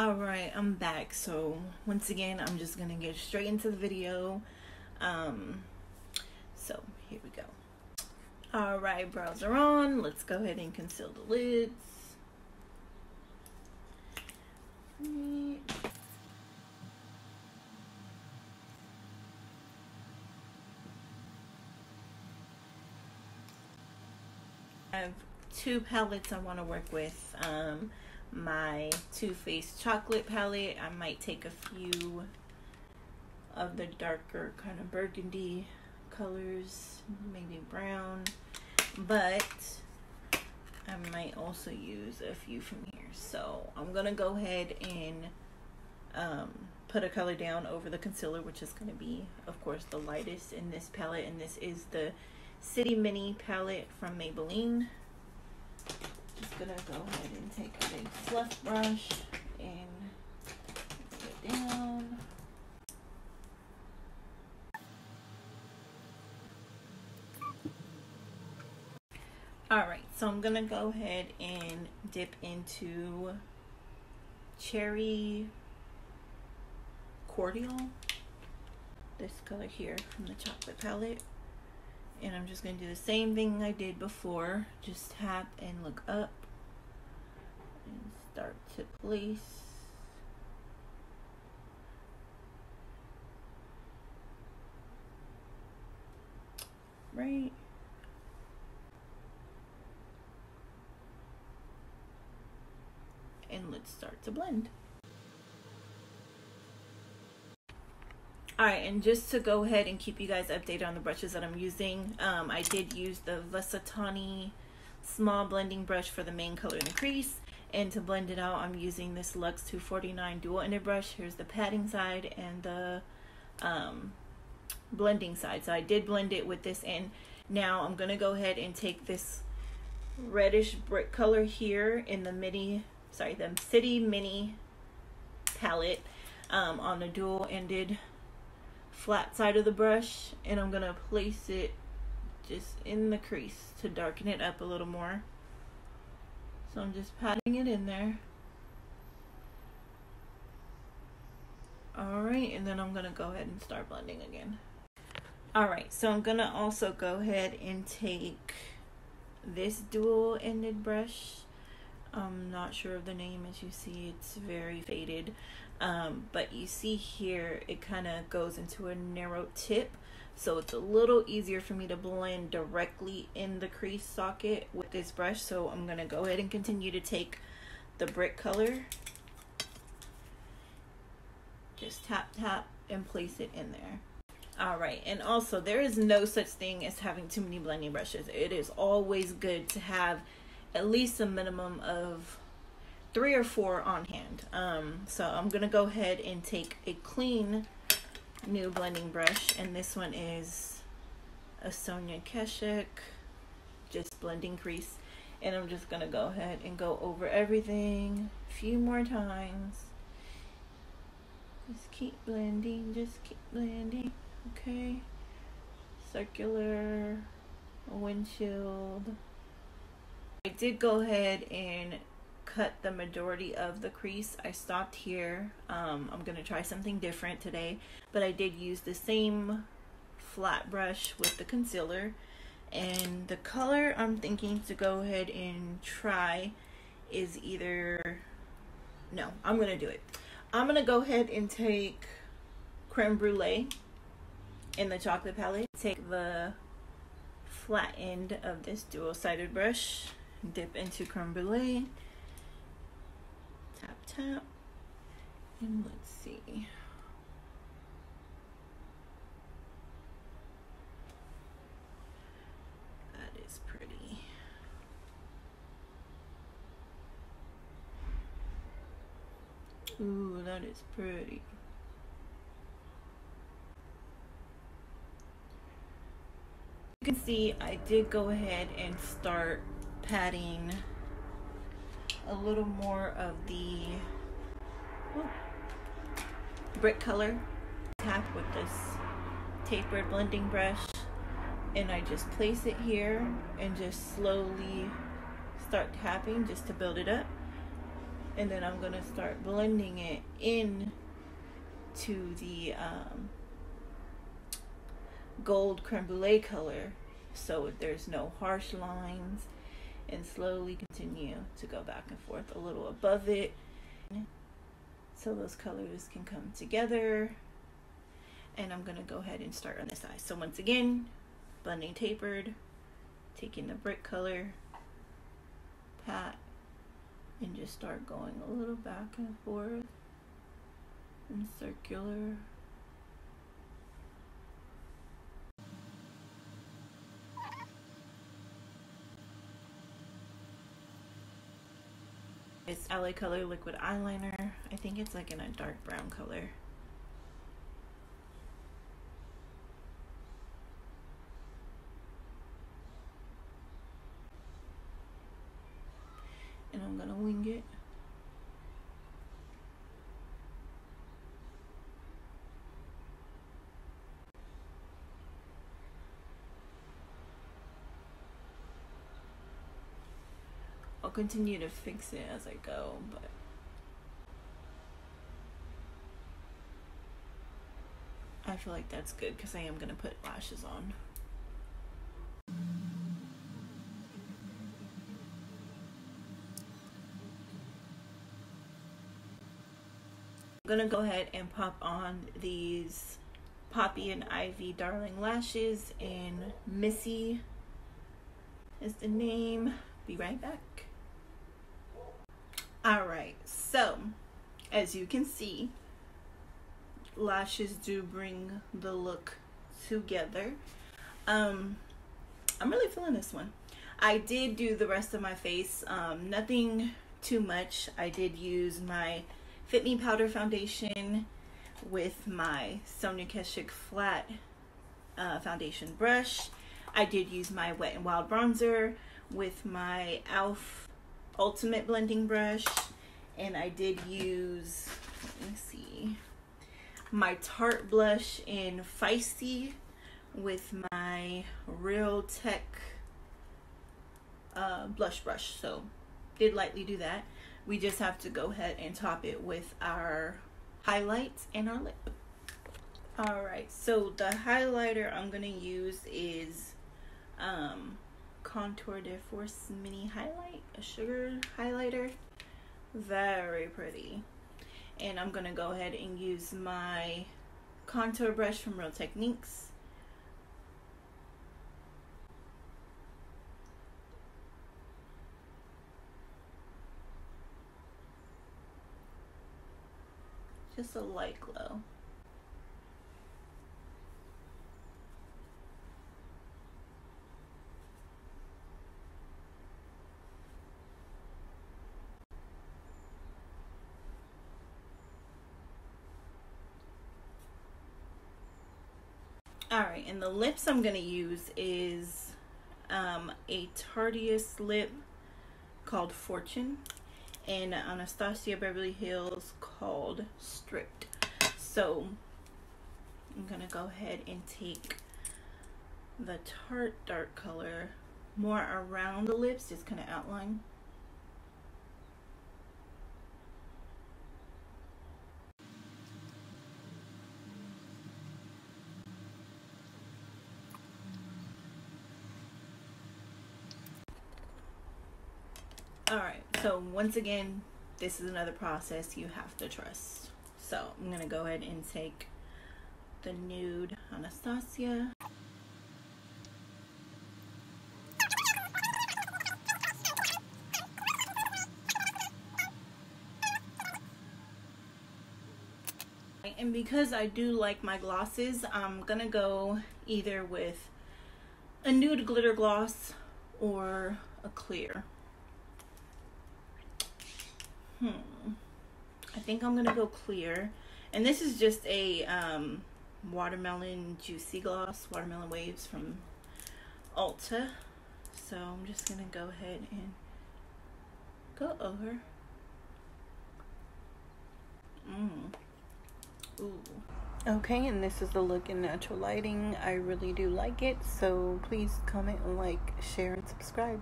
Alright, I'm back. So once again, I'm just gonna get straight into the video. So here we go. Alright, brows are on. Let's go ahead and conceal the lids. I have two palettes I want to work with. My Too Faced chocolate palette. I might take a few of the darker kind of burgundy colors, maybe brown, but I might also use a few from here. So I'm gonna go ahead and put a color down over the concealer, which is going to be, of course, the lightest in this palette, and this is the City Mini palette from Maybelline. Just gonna go ahead and take a big fluff brush and put it down. Alright, so I'm gonna go ahead and dip into Cherry Cordial, this color here from the chocolate palette. And I'm just going to do the same thing I did before. Just tap and look up and start to place. Right. And let's start to blend. Alright, and just to go ahead and keep you guys updated on the brushes that I'm using, I did use the Vesatani small blending brush for the main color in the crease, and to blend it out I'm using this Luxe 249 dual ended brush. Here's the patting side and the blending side. So I did blend it with this, and now I'm going to go ahead and take this reddish brick color here in the City Mini palette on the dual ended flat side of the brush, and I'm gonna place it just in the crease to darken it up a little more. So I'm just patting it in there. Alright, and then I'm gonna go ahead and start blending again. Alright, so I'm gonna also go ahead and take this dual ended brush. I'm not sure of the name, as you see it's very faded, but you see here it kind of goes into a narrow tip, so it's a little easier for me to blend directly in the crease socket with this brush. So I'm going to go ahead and continue to take the brick color, just tap and place it in there. Alright, and also there is no such thing as having too many blending brushes. It is always good to have at least a minimum of 3 or 4 on hand. So I'm gonna go ahead and take a clean new blending brush, and this one is a Sonia Keshik, just blending crease, and I'm just gonna go ahead and go over everything a few more times. Just keep blending, okay? Circular, windshield. I did go ahead and cut the majority of the crease. I stopped here. I'm gonna try something different today, but I did use the same flat brush with the concealer, and the color I'm thinking to go ahead and try is I'm gonna do it. I'm gonna go ahead and take Creme Brulee in the chocolate palette. Take the flat end of this dual-sided brush, dip into Creme Brulee, tap, and let's see. That is pretty. Ooh, that is pretty. You can see I did go ahead and start patting a little more of the brick color. Tap with this tapered blending brush, and I just place it here and just slowly start tapping just to build it up. And then I'm gonna start blending it in to the gold creme brulee color, so there's no harsh lines, and slowly continue to go back and forth a little above it so those colors can come together. And I'm gonna go ahead and start on this side. So once again, blending tapered, taking the brick color, pat, and just start going a little back and forth and circular. It's LA Color liquid eyeliner. I think it's like in a dark brown color. And I'm gonna wing it. I'll continue to fix it as I go, but I feel like that's good because I am gonna put lashes on. I'm gonna go ahead and pop on these Poppy and Ivy Darling lashes, and Missy is the name. Be right back. Alright, so as you can see, lashes do bring the look together. I'm really feeling this one. I did do the rest of my face, nothing too much. I did use my Fit Me Powder Foundation with my Sonia Keshik flat foundation brush. I did use my Wet n Wild bronzer with my e.l.f. Ultimate blending brush, and I did use, let me see, my Tarte blush in Feisty with my Real Tech blush brush. So did lightly do that. We just have to go ahead and top it with our highlights and our lip. Alright, so the highlighter I'm gonna use is Contour de Force Mini Highlight, a sugar highlighter. Very pretty. And I'm gonna go ahead and use my contour brush from Real Techniques. Just a light glow. Alright, and the lips I'm going to use is a Tarteist lip called Fortune, and Anastasia Beverly Hills called Stripped. So I'm going to go ahead and take the Tarte dark color more around the lips, just kind of outline. Alright, so once again, this is another process you have to trust. So I'm going to go ahead and take the nude Anastasia. And because I do like my glosses, I'm going to go either with a nude glitter gloss or a clear. I think I'm gonna go clear, and this is just a watermelon juicy gloss, watermelon waves from Ulta. So I'm just gonna go ahead and go over. Ooh. Okay, and this is the look in natural lighting. I really do like it, so please comment, like, share, and subscribe.